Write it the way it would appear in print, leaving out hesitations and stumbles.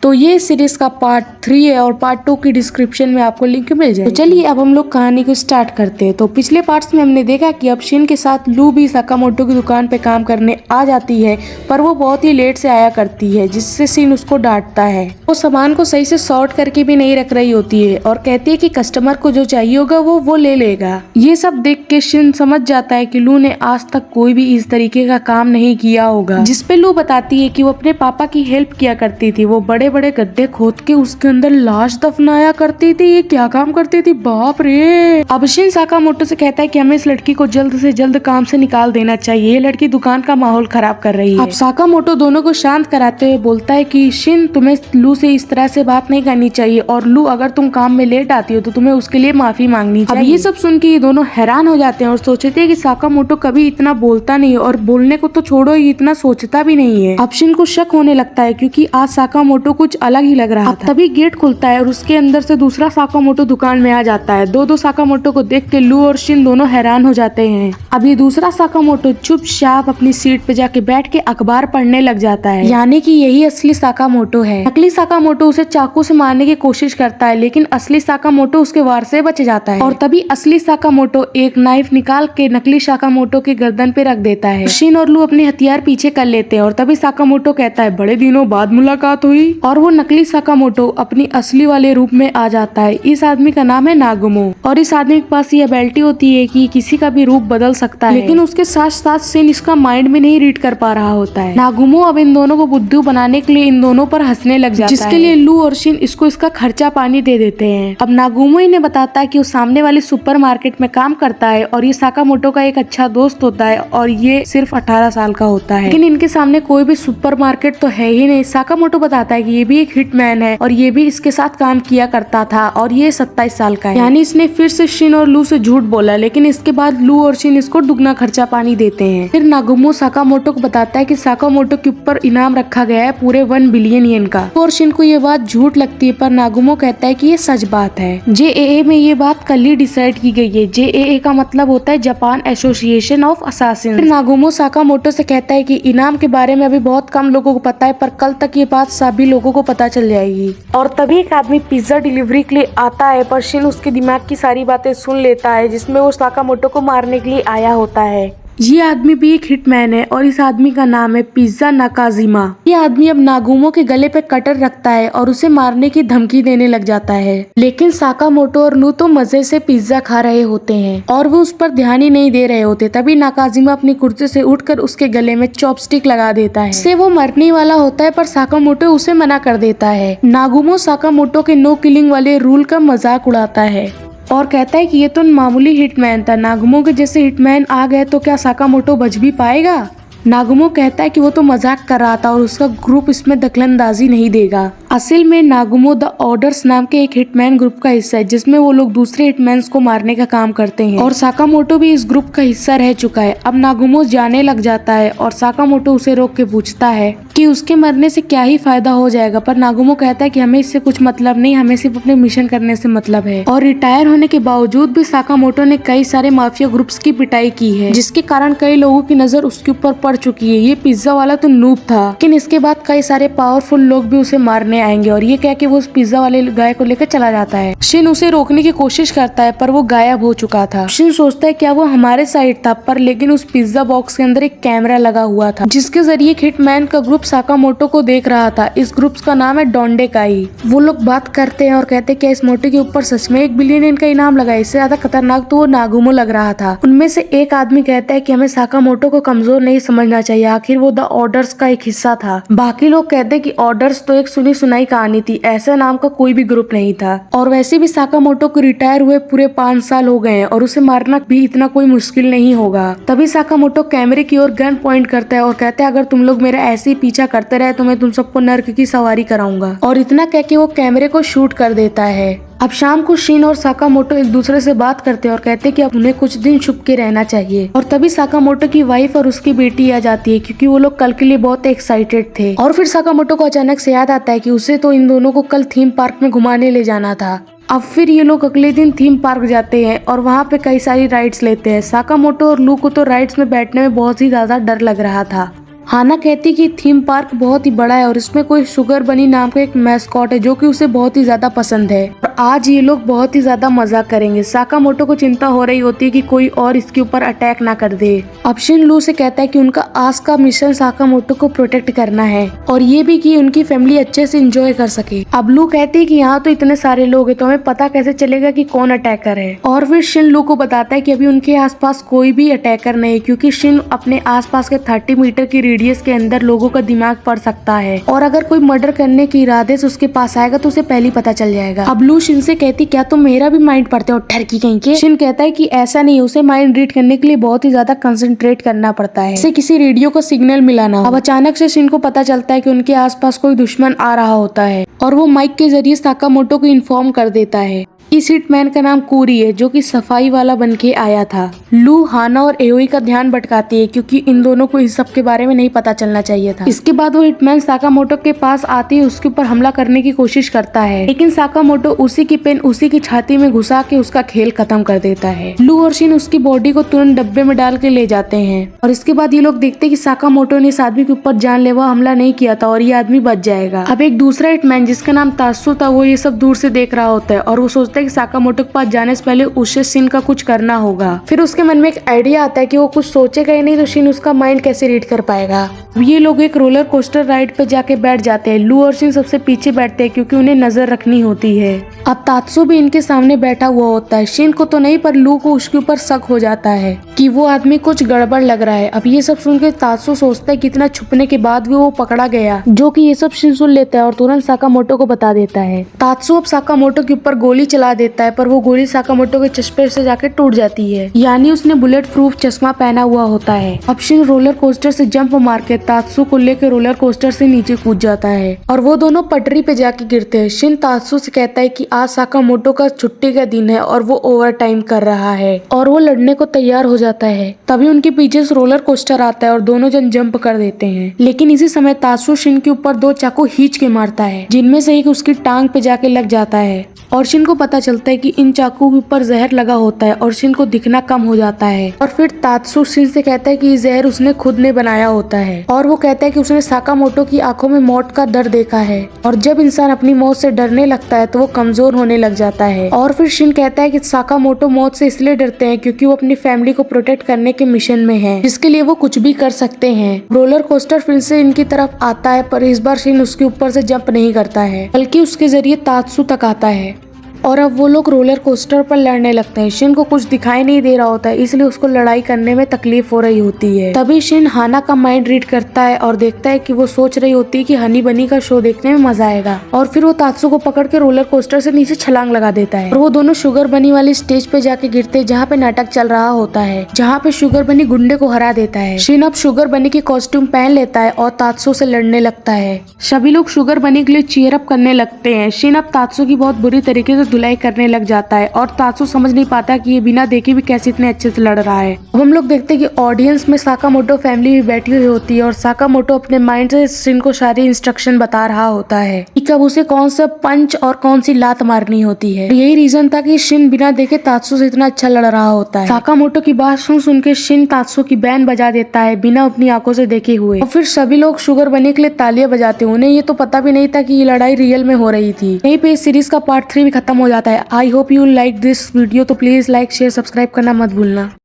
तो ये सीरीज का पार्ट 3 है और पार्ट 2 की डिस्क्रिप्शन में आपको लिंक मिल जाएगी। तो चलिए अब हम लोग कहानी को स्टार्ट करते हैं। तो पिछले पार्ट्स में हमने देखा कि अब शिन के साथ लू भी साकामोटो की दुकान पे काम करने आ जाती है, पर वो बहुत ही लेट से आया करती है, जिससे शिन उसको डांटता है। वो सामान को सही से सॉर्ट करके भी नहीं रख रही होती है और कहती है कि कस्टमर को जो चाहिए होगा वो ले लेगा। ये सब देख के शिन समझ जाता है कि लू ने आज तक कोई भी इस तरीके का काम नहीं किया होगा, जिसपे लू बताती है कि वो अपने पापा की हेल्प किया करती थी। वो बड़े बड़े गड्ढे खोद के उसके अंदर लाश दफनाया करती थी। ये क्या काम करती थी, बाप रे। अब शिन साकामोटो से कहता है कि हमें इस लड़की को जल्द से जल्द काम से निकाल देना चाहिए, ये लड़की दुकान का माहौल खराब कर रही है। अब साकामोटो दोनों को शांत कराते हुए बोलता है कि शिन, तुम्हें लू से इस तरह से बात नहीं करनी चाहिए और लू अगर तुम काम में लेट आती हो तो तुम्हें उसके लिए माफी मांगनी चाहिए। अब ये सब सुन के ये दोनों हैरान हो जाते हैं और सोचते हैं कि साकामोटो कभी इतना बोलता नहीं और बोलने को तो छोड़ो, ये इतना सोचता भी नहीं है। अब शिन को शक होने लगता है क्योंकि आज साकामोटो कुछ अलग ही लग रहा था। तभी गेट खुलता है और उसके अंदर से दूसरा साकामोटो दुकान में आ जाता है। दो साकामोटो को देख के लू और शिन दोनों हैरान हो जाते हैं। अब ये दूसरा साकामोटो चुपचाप अपनी सीट पे जाके बैठ के अखबार पढ़ने लग जाता है, यानी कि यही असली साकामोटो है। नकली साकामोटो उसे चाकू से मारने की कोशिश करता है, लेकिन असली साकामोटो उसके वार से बच जाता है। और तभी असली साकामोटो एक नाइफ निकाल के नकली साकामोटो के गर्दन पे रख देता है। शिन और लू अपने हथियार पीछे कर लेते हैं और तभी साकामोटो कहता है, बड़े दिनों बाद मुलाकात हुई। और वो नकली साकामोटो अपनी असली वाले रूप में आ जाता है। इस आदमी का नाम है नागुमो और इस आदमी के पास ये एबिलिटी होती है कि किसी का भी रूप बदल सकता है, लेकिन उसके साथ साथ शिन इसका माइंड में नहीं रीड कर पा रहा होता है। नागुमो अब इन दोनों को बुद्धू बनाने के लिए इन दोनों पर हंसने लग जाता है, जिसके लिए लू और शिन इसको इसका खर्चा पानी दे देते हैं। अब नागुमो इन्हें बताता है कि वो सामने वाले सुपरमार्केट में काम करता है और ये साकामोटो का एक अच्छा दोस्त होता है और ये सिर्फ 18 साल का होता है, लेकिन इनके सामने कोई भी सुपरमार्केट तो है ही नहीं। साकामोटो बताता है कि ये भी एक हिटमैन है और ये भी इसके साथ काम किया करता था और ये 27 साल का है, यानी इसने फिर से शिन और लू से झूठ बोला, लेकिन इसके बाद लू और शिन इसको दुगना खर्चा पानी देते हैं। फिर नागुमो साकामोटो को बताता है कि साकामोटो के ऊपर इनाम रखा गया है पूरे 1 बिलियन येन का। और शिन को ये बात झूठ लगती है, पर नागुमो कहता है कि ये सच बात है। JAA में ये बात कल ही डिसाइड की गई है। JAA का मतलब होता है Japan association of assassin. Nagumo Sakamoto से कहता है कि इनाम के बारे में अभी बहुत कम लोगों को पता है, पर कल तक ये बात सभी लोगों को पता चल जाएगी। और तभी एक आदमी पिज्जा डिलीवरी के लिए आता है, पर शिन उसके दिमाग की सारी बातें सुन लेता है, जिसमें वो साकामोटो को मारने के लिए आया होता है। ये आदमी भी एक हिटमैन है और इस आदमी का नाम है पिज्जा नाकाजिमा। ये आदमी अब नागुमो के गले पे कटर रखता है और उसे मारने की धमकी देने लग जाता है, लेकिन साकामोटो और लू तो मजे से पिज्जा खा रहे होते हैं और वो उस पर ध्यान ही नहीं दे रहे होते। तभी नाकाजिमा अपनी कुर्सी से उठकर उसके गले में चॉपस्टिक लगा देता है। इससे वो मरने वाला होता है, पर साकामोटो उसे मना कर देता है। नागुमो साकामोटो के नो किलिंग वाले रूल का मजाक उड़ाता है और कहता है कि ये तो मामूली हिटमैन था, नागुमो के जैसे हिटमैन आ गए तो क्या साकामोटो बच भी पाएगा। नागुमो कहता है कि वो तो मजाक कर रहा था और उसका ग्रुप इसमें दखलंदाजी नहीं देगा। असल में नागुमो द ऑर्डर्स नाम के एक हिटमैन ग्रुप का हिस्सा है, जिसमें वो लोग दूसरे हिटमैन्स को मारने का काम करते हैं और साकामोटो भी इस ग्रुप का हिस्सा रह चुका है। अब नागुमो जाने लग जाता है और साकामोटो उसे रोक के पूछता है कि उसके मरने से क्या ही फायदा हो जाएगा, पर नागुमो कहता है कि हमें इससे कुछ मतलब नहीं, हमें सिर्फ अपने मिशन करने से मतलब है। और रिटायर होने के बावजूद भी साकामोटो ने कई सारे माफिया ग्रुप्स की पिटाई की है, जिसके कारण कई लोगों की नजर उसके ऊपर पड़ चुकी है। ये पिज्जा वाला तो नूब था, लेकिन इसके बाद कई सारे पावरफुल लोग भी उसे मारने आएंगे और ये कह के वो उस पिज्जा वाले गाय को लेकर चला जाता है। शिन उसे रोकने की कोशिश करता है, पर वो गायब हो चुका था। शिन सोचता है क्या वो हमारे साइड था, पर लेकिन उस पिज्जा बॉक्स के अंदर एक कैमरा लगा हुआ था, जिसके जरिए हिटमैन का ग्रुप साकामोटो को देख रहा था। इस ग्रुप का नाम है डोंडेकाई। वो लोग बात करते हैं और कहते हैं क्या इस मोटे के ऊपर सच में 1 बिलियन येन का इनाम लगा है। इससे ज्यादा खतरनाक तो वो नागुमो लग रहा था। उनमें से एक आदमी कहता है कि हमें साकामोटो को कमजोर नहीं समझना चाहिए, आखिर वो द ऑर्डर्स का एक हिस्सा था। बाकी लोग कहते हैं कि ऑर्डर्स तो एक सुनी सुनाई कहानी थी, ऐसा नाम का कोई भी ग्रुप नहीं था। और वैसे भी साकामोटो को रिटायर हुए पूरे 5 साल हो गए हैं और उसे मारना भी इतना कोई मुश्किल नहीं होगा। तभी साकामोटो कैमरे की ओर गन पॉइंट करता है और कहता है अगर तुम लोग मेरा ऐसे ही पीछा करते रहे तो मैं तुम सबको नर्क की सवारी कराऊंगा। और इतना कह के वो कैमरे को शूट कर देता है। अब शाम को शिन और साकामोटो एक दूसरे से बात करते हैं और कहते हैं कि अब उन्हें कुछ दिन छुप के रहना चाहिए। और तभी साकामोटो की वाइफ और उसकी बेटी आ जाती है, क्योंकि वो लोग कल के लिए बहुत एक्साइटेड थे। और फिर साकामोटो को अचानक से याद आता है कि उसे तो इन दोनों को कल थीम पार्क में घुमाने ले जाना था। अब फिर ये लोग अगले दिन थीम पार्क जाते हैं और वहाँ पे कई सारी राइड्स लेते हैं। साकामोटो और लू को तो राइड्स में बैठने में बहुत ही ज्यादा डर लग रहा था। हाना कहती कि थीम पार्क बहुत ही बड़ा है और इसमें कोई शुगर बनी नाम का एक मैस्कॉट है जो कि उसे बहुत ही ज्यादा पसंद है और आज ये लोग बहुत ही ज्यादा मजा करेंगे। साकामोटो को चिंता हो रही होती है कि कोई और इसके ऊपर अटैक ना कर दे। अब शिन लू से कहता है कि उनका आज का मिशन साकामोटो को प्रोटेक्ट करना है और ये भी कि उनकी फैमिली अच्छे से एंजॉय कर सके। अब लू कहती है कि यहाँ तो इतने सारे लोग हैं तो हमें पता कैसे चलेगा कि कौन अटैकर है। और फिर शिन लू को बताता है कि अभी उनके आसपास कोई भी अटैकर नहीं, क्योंकि शिन अपने आसपास के 30 मीटर की रेडियस के अंदर लोगों का दिमाग पढ़ सकता है और अगर कोई मर्डर करने के इरादे से उसके पास आएगा तो उसे पहले पता चल जाएगा। अब लू शिन से कहती क्या तुम मेरा भी माइंड पढ़ते हो ठरकी कहीं के। शिन कहता है कि ऐसा नहीं, उसे माइंड रीड करने के लिए बहुत ही ज्यादा कंसंट्रेट करना पड़ता है, इसे किसी रेडियो का सिग्नल मिलाना। अब अचानक से शिन को पता चलता है कि उनके आसपास कोई दुश्मन आ रहा होता है और वो माइक के जरिए साकामोटो को इन्फॉर्म कर देता है। इस हिटमैन का नाम कूरी है जो कि सफाई वाला बन के आया था। लू हाना और एओई का ध्यान भटकाती है क्योंकि इन दोनों को इस सब के बारे में नहीं पता चलना चाहिए था। इसके बाद वो हिटमैन साकामोटो के पास आती है, उसके ऊपर हमला करने की कोशिश करता है, लेकिन साकामोटो उसी की पेन उसी की छाती में घुसा के उसका खेल खत्म कर देता है। लू और शिन उसकी बॉडी को तुरंत डब्बे में डाल के ले जाते हैं और इसके बाद ये लोग देखते हैं कि साकामोटो ने इस आदमी के ऊपर जानलेवा हमला नहीं किया था और ये आदमी बच जाएगा। अब एक दूसरा हिटमैन जिसका नाम तात्सु था वो ये सब दूर से देख रहा होता है और वो सोचता है कि साकामोटो के पास जाने से पहले उसे शिन का कुछ करना होगा। फिर उसके मन में एक आइडिया आता है कि वो कुछ सोचेगा ही नहीं तो शिन उसका माइंड कैसे रीड कर पाएगा। ये लोग एक रोलर कोस्टर राइड पे जाके बैठ जाते हैं। लू और शिन सबसे पीछे बैठते हैं क्योंकि उन्हें नजर रखनी होती है। अब तात्सु भी इनके सामने बैठा हुआ होता है। शिन को तो नहीं पर लू को उसके ऊपर शक हो जाता है कि वो आदमी कुछ गड़बड़ लग रहा है। अब ये सब सुनकर तात्सु सोचता है कितना छुपने के बाद भी वो पकड़ा गया, जो कि ये सब शिन सुन लेता है और तुरंत साकामोटो को बता देता है। तात्सु अब साकामोटो के ऊपर गोली चला देता है पर वो गोली साकामोटो के चश्मे से जाकर टूट जाती है, यानी उसने बुलेट प्रूफ चश्मा पहना हुआ होता है। अब शिन रोलर कोस्टर से जंप मार के तात्सु को लेकर रोलर कोस्टर से नीचे कूद जाता है और वो दोनों पटरी पे जाके गिरते हैं। शिन तात्सु से कहता है कि आज साकामोटो का छुट्टी का दिन है और वो ओवर टाइम कर रहा है और वो लड़ने को तैयार हो जाता है। तभी उनके पीछे से रोलर कोस्टर आता है और दोनों जन जंप कर देते हैं, लेकिन इसी समय तात्सु शिन के ऊपर 2 चाकू खींच के मारता है, जिनमें से एक उसकी टांग पे जाके लग जाता है और शिन को पता चलता है कि इन चाकू के ऊपर जहर लगा होता है और शिन को दिखना कम हो जाता है। और फिर तात्सु शिन से कहता है कि ये जहर उसने खुद ने बनाया होता है और वो कहता है कि उसने साकामोटो की आंखों में मौत का डर देखा है और जब इंसान अपनी मौत से डरने लगता है तो वो कमजोर होने लग जाता है। और फिर शिन कहता है कि साकामोटो मौत से इसलिए डरते हैं क्योंकि वो अपनी फैमिली को प्रोटेक्ट करने के मिशन में है, जिसके लिए वो कुछ भी कर सकते हैं। रोलर कोस्टर फिर से इनकी तरफ आता है पर इस बार शिन उसके ऊपर से जंप नहीं करता है बल्कि उसके जरिए तात्सु तक आता है और अब वो लोग रोलर कोस्टर पर लड़ने लगते हैं। शिन को कुछ दिखाई नहीं दे रहा होता है इसलिए उसको लड़ाई करने में तकलीफ हो रही होती है। तभी शिन हाना का माइंड रीड करता है और देखता है कि वो सोच रही होती है कि हनी बनी का शो देखने में मजा आएगा और फिर वो तात्सु को पकड़ के रोलर कोस्टर से नीचे छलांग लगा देता है और वो दोनों शुगर बनी वाली स्टेज पे जाके गिरते हैं जहाँ पे नाटक चल रहा होता है, जहाँ पे शुगर बनी गुंडे को हरा देता है। शिन अब शुगर बनी की कॉस्ट्यूम पहन लेता है और तात्सु से लड़ने लगता है। सभी लोग शुगर बनी के लिए चीयर अप करने लगते हैं। शिन अब तात्सु की बहुत बुरी तरीके से धुलाई करने लग जाता है और तात्सु समझ नहीं पाता कि ये बिना देखे भी कैसे इतने अच्छे से लड़ रहा है। अब हम लोग देखते हैं कि ऑडियंस में साकामोटो फैमिली भी बैठी हुई होती है और साकामोटो अपने माइंड से शिन को सारी इंस्ट्रक्शन बता रहा होता है कि कब उसे कौन सा पंच और कौन सी लात मारनी होती है। यही रीजन था कि शिन बिना देखे तात्सु से इतना अच्छा लड़ रहा होता है। साकामोटो की बात सुन के शिन तात्सु की बैंड बजा देता है बिना अपनी आंखों से देखे हुए और फिर सभी लोग शुगर बनी के लिए तालियां बजाते हैं। उन्हें ये तो पता भी नहीं था कि ये लड़ाई रियल में हो रही थी। यहीं पे इस सीरीज का पार्ट 3 भी खत्म हो जाता है। I hope you like this video, तो प्लीज लाइक शेयर सब्सक्राइब करना मत भूलना।